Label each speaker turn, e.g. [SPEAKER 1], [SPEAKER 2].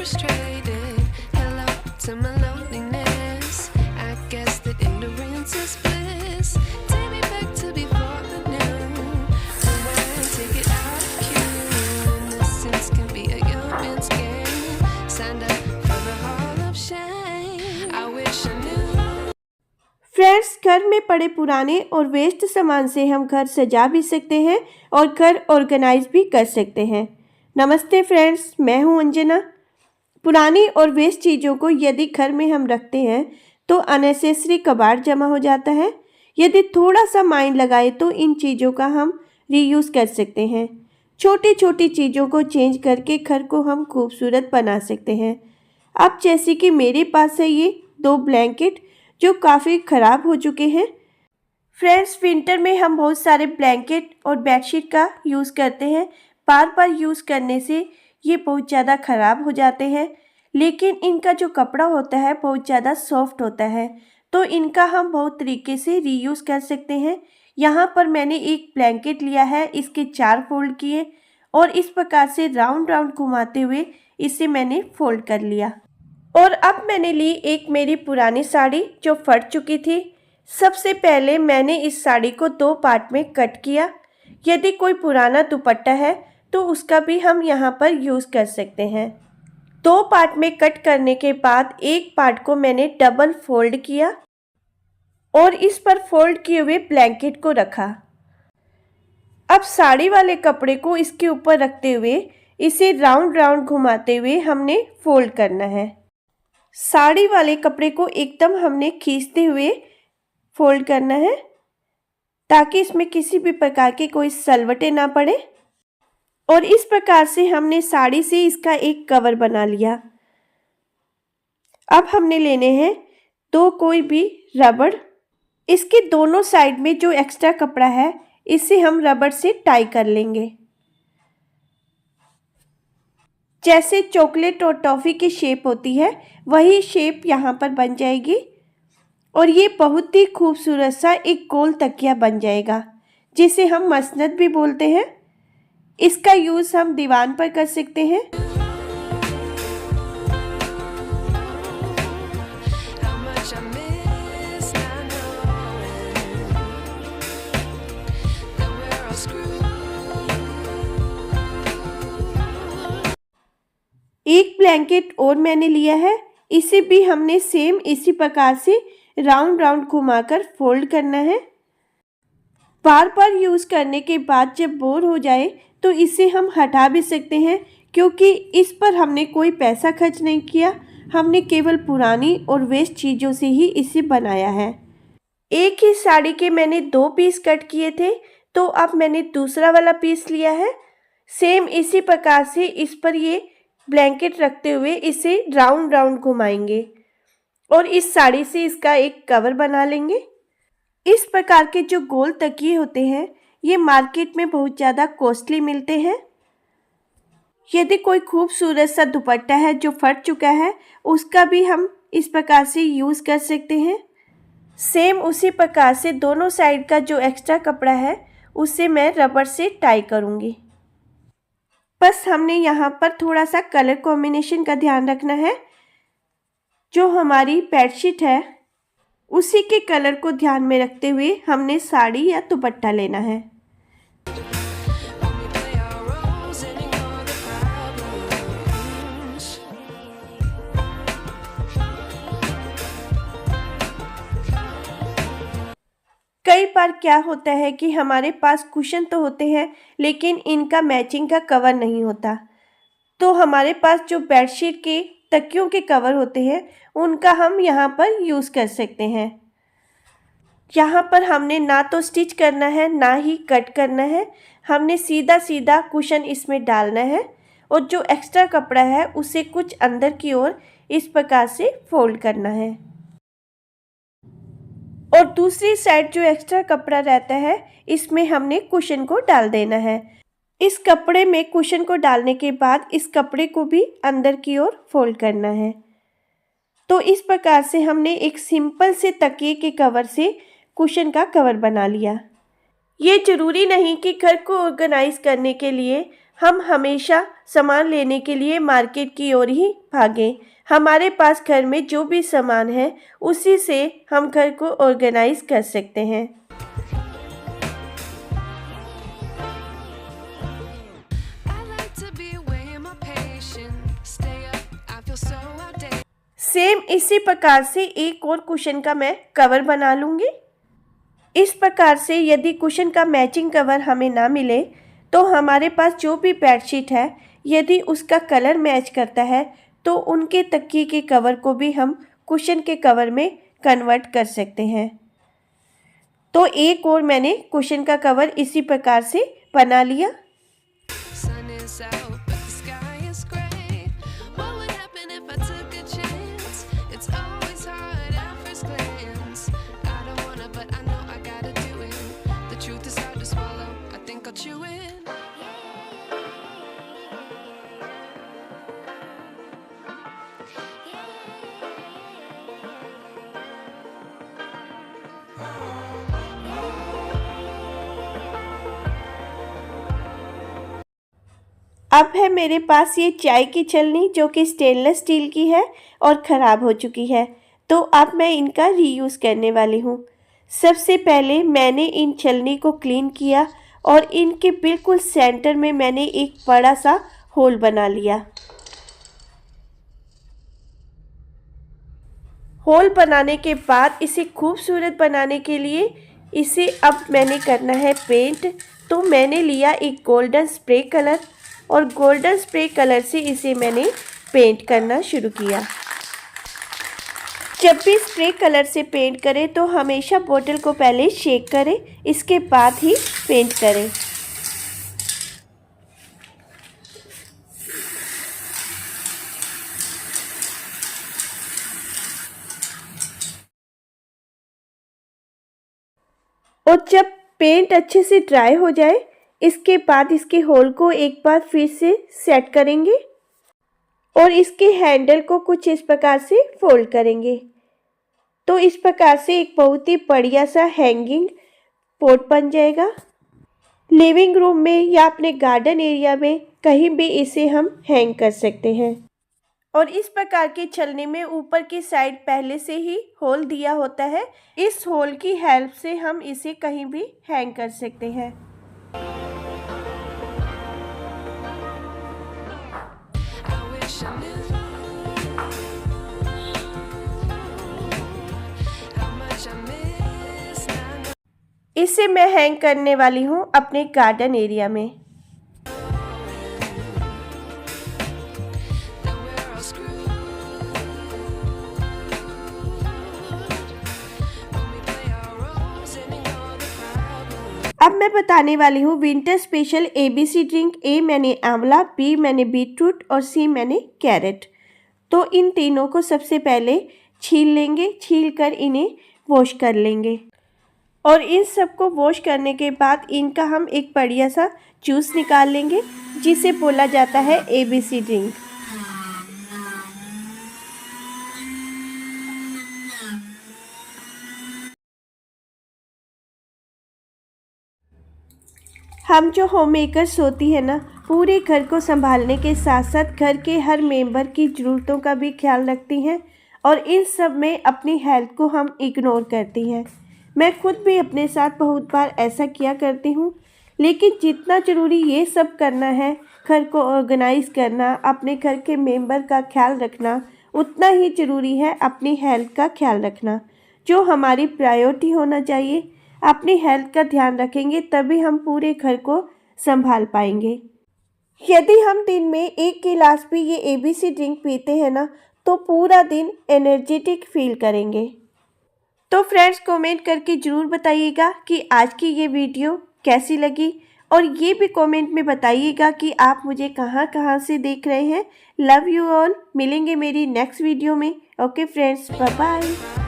[SPEAKER 1] frustrated. Hello to my loneliness. I guess that ignorance is bliss. Take me back to before the new. Rewind, take it out of cue. Innocence can be a young man's game. Signed up for the hall of shame. I wish I knew.
[SPEAKER 2] Friends, घर में पड़े पुराने और waste सामान से हम घर सजा भी सकते हैं और घर ऑर्गेनाइज भी कर सकते हैं। नमस्ते फ्रेंड्स, मैं हूं अंजना। पुरानी और वेस्ट चीज़ों को यदि घर में हम रखते हैं तो अननेसेसरी कबाड़ जमा हो जाता है। यदि थोड़ा सा माइंड लगाए तो इन चीज़ों का हम रीयूज़ कर सकते हैं। छोटी छोटी चीज़ों को चेंज करके घर को हम खूबसूरत बना सकते हैं। अब जैसे कि मेरे पास है ये 2 ब्लैंकेट जो काफ़ी ख़राब हो चुके हैं। फ्रेंड्स, विंटर में हम बहुत सारे ब्लैंकेट और बेडशीट का यूज़ करते हैं। बार बार यूज़ करने से ये बहुत ज़्यादा ख़राब हो जाते हैं, लेकिन इनका जो कपड़ा होता है बहुत ज़्यादा सॉफ्ट होता है, तो इनका हम बहुत तरीके से रीयूज़ कर सकते हैं। यहाँ पर मैंने एक ब्लैंकेट लिया है, इसके 4 फोल्ड किए और इस प्रकार से राउंड राउंड घुमाते हुए इसे मैंने फोल्ड कर लिया। और अब मैंने ली एक मेरी पुरानी साड़ी जो फट चुकी थी। सबसे पहले मैंने इस साड़ी को 2 पार्ट में कट किया। यदि कोई पुराना दुपट्टा है तो उसका भी हम यहाँ पर यूज़ कर सकते हैं। 2 पार्ट में कट करने के बाद एक पार्ट को मैंने डबल फोल्ड किया और इस पर फोल्ड किए हुए ब्लैंकेट को रखा। अब साड़ी वाले कपड़े को इसके ऊपर रखते हुए इसे राउंड राउंड घुमाते हुए हमने फोल्ड करना है। साड़ी वाले कपड़े को एकदम हमने खींचते हुए फोल्ड करना है ताकि इसमें किसी भी प्रकार के कोई सलवटें ना पड़े। और इस प्रकार से हमने साड़ी से इसका एक कवर बना लिया। अब हमने लेने हैं 2 कोई भी रबड़। इसके दोनों साइड में जो एक्स्ट्रा कपड़ा है इसे हम रबड़ से टाई कर लेंगे। जैसे चॉकलेट और टॉफ़ी की शेप होती है वही शेप यहाँ पर बन जाएगी और ये बहुत ही खूबसूरत सा एक गोल तकिया बन जाएगा जिसे हम मसनद भी बोलते हैं। इसका यूज़ हम दीवान पर कर सकते हैं।
[SPEAKER 1] How much I miss not knowing that we're all screwed.
[SPEAKER 2] एक ब्लैंकेट और मैंने लिया है, इसे भी हमने सेम इसी प्रकार से राउंड राउंड घुमाकर फोल्ड करना है। बार बार यूज़ करने के बाद जब बोर हो जाए तो इसे हम हटा भी सकते हैं, क्योंकि इस पर हमने कोई पैसा खर्च नहीं किया। हमने केवल पुरानी और वेस्ट चीज़ों से ही इसे बनाया है। एक ही साड़ी के मैंने 2 पीस कट किए थे, तो अब मैंने दूसरा वाला पीस लिया है। सेम इसी प्रकार से इस पर ये ब्लैंकेट रखते हुए इसे राउंड राउंड घुमाएंगे और इस साड़ी से इसका एक कवर बना लेंगे। इस प्रकार के जो गोल तकिए होते हैं ये मार्केट में बहुत ज़्यादा कॉस्टली मिलते हैं। यदि कोई खूबसूरत सा दुपट्टा है जो फट चुका है उसका भी हम इस प्रकार से यूज़ कर सकते हैं। सेम उसी प्रकार से दोनों साइड का जो एक्स्ट्रा कपड़ा है उसे मैं रबड़ से टाई करूँगी। बस हमने यहाँ पर थोड़ा सा कलर कॉम्बिनेशन का ध्यान रखना है। जो हमारी बेडशीट है उसी के कलर को ध्यान में रखते हुए हमने साड़ी या दुपट्टा लेना है।
[SPEAKER 1] When we play our roles and ignore the problems.
[SPEAKER 2] कई बार क्या होता है कि हमारे पास कुशन तो होते हैं लेकिन इनका मैचिंग का कवर नहीं होता, तो हमारे पास जो बेडशीट के तकियों के कवर होते हैं उनका हम यहाँ पर यूज़ कर सकते हैं। यहाँ पर हमने ना तो स्टिच करना है ना ही कट करना है, हमने सीधा सीधा कुशन इसमें डालना है और जो एक्स्ट्रा कपड़ा है उसे कुछ अंदर की ओर इस प्रकार से फोल्ड करना है और दूसरी साइड जो एक्स्ट्रा कपड़ा रहता है इसमें हमने कुशन को डाल देना है। इस कपड़े में कुशन को डालने के बाद इस कपड़े को भी अंदर की ओर फोल्ड करना है। तो इस प्रकार से हमने एक सिंपल से तकिए के कवर से कुशन का कवर बना लिया। ये ज़रूरी नहीं कि घर को ऑर्गेनाइज करने के लिए हम हमेशा सामान लेने के लिए मार्केट की ओर ही भागें। हमारे पास घर में जो भी सामान है उसी से हम घर को ऑर्गेनाइज कर सकते हैं।
[SPEAKER 1] I like to be away in my patient. Stay up, I feel so outdated.
[SPEAKER 2] Same इसी प्रकार से एक और कुशन का मैं कवर बना लूँगी। इस प्रकार से यदि कुशन का मैचिंग कवर हमें ना मिले तो हमारे पास जो भी बेडशीट है यदि उसका कलर मैच करता है तो उनके तकिए के कवर को भी हम कुशन के कवर में कन्वर्ट कर सकते हैं। तो एक और मैंने कुशन का कवर इसी प्रकार से बना लिया।
[SPEAKER 1] Sun is out, but the sky is gray. What would happen if I took a chance? It's always hard at first glance. I don't wanna, but I know I gotta do it. The truth is hard to swallow. I think I'll chew it.
[SPEAKER 2] अब है मेरे पास ये चाय की छलनी जो कि stainless steel की है और ख़राब हो चुकी है, तो अब मैं इनका रीयूज़ करने वाली हूँ। सबसे पहले मैंने इन छलनी को क्लीन किया और इनके बिल्कुल सेंटर में मैंने एक बड़ा सा होल बना लिया। होल बनाने के बाद इसे खूबसूरत बनाने के लिए इसे अब मैंने करना है पेंट। तो मैंने लिया एक गोल्डन स्प्रे कलर और गोल्डन स्प्रे कलर से इसे मैंने पेंट करना शुरू किया। जब भी स्प्रे कलर से पेंट करें तो हमेशा बोतल को पहले शेक करें, इसके बाद ही पेंट करें। और जब पेंट अच्छे से ड्राई हो जाए इसके बाद इसके होल को एक बार फिर से सेट करेंगे और इसके हैंडल को कुछ इस प्रकार से फोल्ड करेंगे। तो इस प्रकार से एक बहुत ही बढ़िया सा हैंगिंग पॉट बन जाएगा। लिविंग रूम में या अपने गार्डन एरिया में कहीं भी इसे हम हैंग कर सकते हैं। और इस प्रकार के छलनी में ऊपर की साइड पहले से ही होल दिया होता है। इस होल की हेल्प से हम इसे कहीं भी हैंग कर सकते हैं।
[SPEAKER 1] I wish I knew how much I miss now.
[SPEAKER 2] इसे मैं हैंग करने वाली हूँ अपने गार्डन एरिया में।
[SPEAKER 1] That we're all screwed when we play our roles and ignore the problem.
[SPEAKER 2] अब मैं बताने वाली हूँ winter special ABC drink. A मैंने आंवला, B मैंने बीटरूट और C मैंने कैरेट। तो इन तीनों को सबसे पहले छील लेंगे, छील कर इन्हें वॉश कर लेंगे और इन सबको वॉश करने के बाद इनका हम एक बढ़िया सा जूस निकाल लेंगे जिसे बोला जाता है ABC ड्रिंक। हम जो होम मेकर्स होती है ना, पूरे घर को संभालने के साथ साथ घर के हर मेंबर की ज़रूरतों का भी ख्याल रखती हैं और इन सब में अपनी हेल्थ को हम इग्नोर करती हैं। मैं खुद भी अपने साथ बहुत बार ऐसा किया करती हूँ, लेकिन जितना ज़रूरी ये सब करना है, घर को ऑर्गेनाइज़ करना, अपने घर के मेंबर का ख्याल रखना, उतना ही ज़रूरी है अपनी हेल्थ का ख्याल रखना, जो हमारी प्रायोरिटी होना चाहिए। अपनी हेल्थ का ध्यान रखेंगे तभी हम पूरे घर को संभाल पाएंगे। यदि हम दिन में 1 गिलास भी ये ABC ड्रिंक पीते हैं ना, तो पूरा दिन एनर्जेटिक फील करेंगे। तो फ्रेंड्स, कमेंट करके ज़रूर बताइएगा कि आज की ये वीडियो कैसी लगी और ये भी कमेंट में बताइएगा कि आप मुझे कहाँ कहाँ से देख रहे हैं। Love you all. मिलेंगे मेरी नेक्स्ट वीडियो में। Okay friends, bye bye.